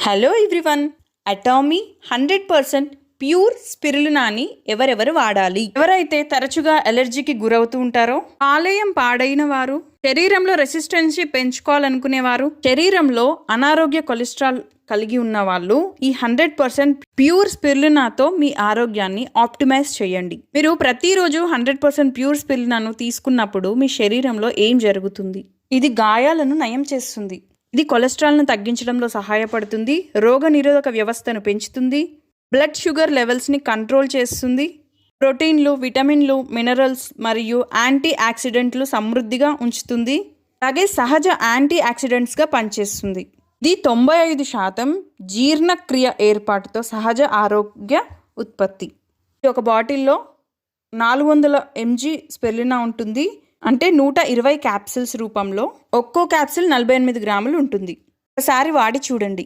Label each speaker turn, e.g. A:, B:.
A: Hello everyone. Atomy 100% pure స్పిరులినాని ఎవరెవరు వాడాలి? ఎవరైతే తరచుగా ఎలర్జీకి గురవుతూ ఉంటారో, కాలేయం పాడైన వారు, శరీరంలో రెసిస్టెన్సీ పెంచుకోవాలనుకునేవారు, శరీరంలో అనారోగ్య కొలెస్ట్రాల్ కలిగి ఉన్న వాళ్ళు ఈ 100% ప్యూర్ స్పిరులినాతో మీ ఆరోగ్యాన్ని ఆప్టిమైజ్ చేయండి. మీరు ప్రతిరోజు 100% ప్యూర్ స్పిరులినాను తీసుకున్నప్పుడు మీ శరీరంలో ఏం జరుగుతుంది? ఇది గాయాలను నయం చేస్తుంది. ఇది కొలెస్ట్రాల్ను తగ్గించడంలో సహాయపడుతుంది, రోగనిరోధక వ్యవస్థను పెంచుతుంది, బ్లడ్ షుగర్ లెవెల్స్ని కంట్రోల్ చేస్తుంది, ప్రోటీన్లు, విటమిన్లు, మినరల్స్ మరియు యాంటీ ఆక్సిడెంట్లు సమృద్ధిగా ఉంచుతుంది, అలాగే సహజ యాంటీ ఆక్సిడెంట్స్గా పనిచేస్తుంది. ఇది 95% జీర్ణక్రియ ఏర్పాటుతో సహజ ఆరోగ్య ఉత్పత్తి. ఒక బాటిల్లో 400 mg స్పిరులినా ఉంటుంది. అంటే 120 క్యాప్సిల్స్ రూపంలో. ఒక్కో క్యాప్సిల్ 48 గ్రాములు ఉంటుంది. ఒకసారి వాడి చూడండి.